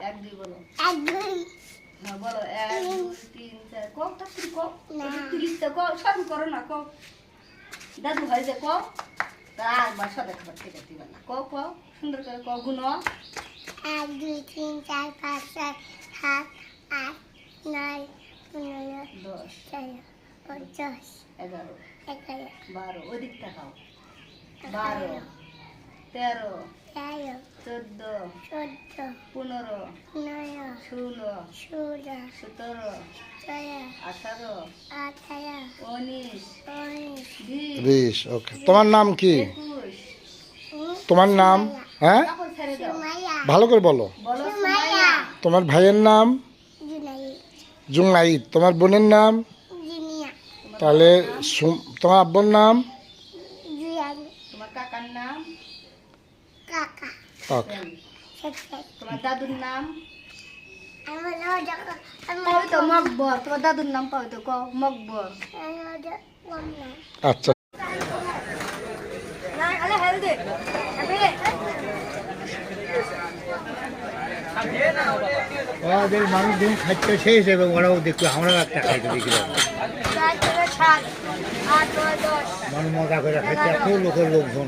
এক দুই বলো। এক দুই হ্যাঁ বলো, 1 2 3 4 কও তাড়াতাড়ি কও। একটু লিখতে কও, শুরু করো না কও। দাদু ভাই যে কও, আর বাসা দেখবার ঠিক আছে না। কও কও সুন্দর করে কও, গুনো। 1 2 3 4 5 6 7 8 9 10 10 11 11 11 12 ওদিক তাকাও। 12 13 13 14 14 15 15 16 16 17 18 18 19 19 20 20 ওকে। তোমার নাম কি? 21 তোমার নাম? হ্যাঁ, কাপড় ছেড়ে দাও। সুমাইয়া ভালো করে বলো। বলো সুমাইয়া তোমার ভাইয়ের নাম? জুনাই জুনাইদ। তোমার বোনের নাম? জিনিয়া তাহলে তোমার আব্বুর নাম? জুয়ান তোমার কাকার নাম? কাকা ওকে। শেখে তোমার দাদুর নাম? আমার যখন পাবে তো মকবর। তোমার দাদুর নাম পাবে তো, কও মকবর। আচ্ছা। না আলে হেলদি ওদের মানুষ দিন খাইতে শেষ এবং ওরাও দেখতো আমরাও একটা খাইতে দেখলাম মানুষ মজা করে খাইতে এত লোকের লোকজন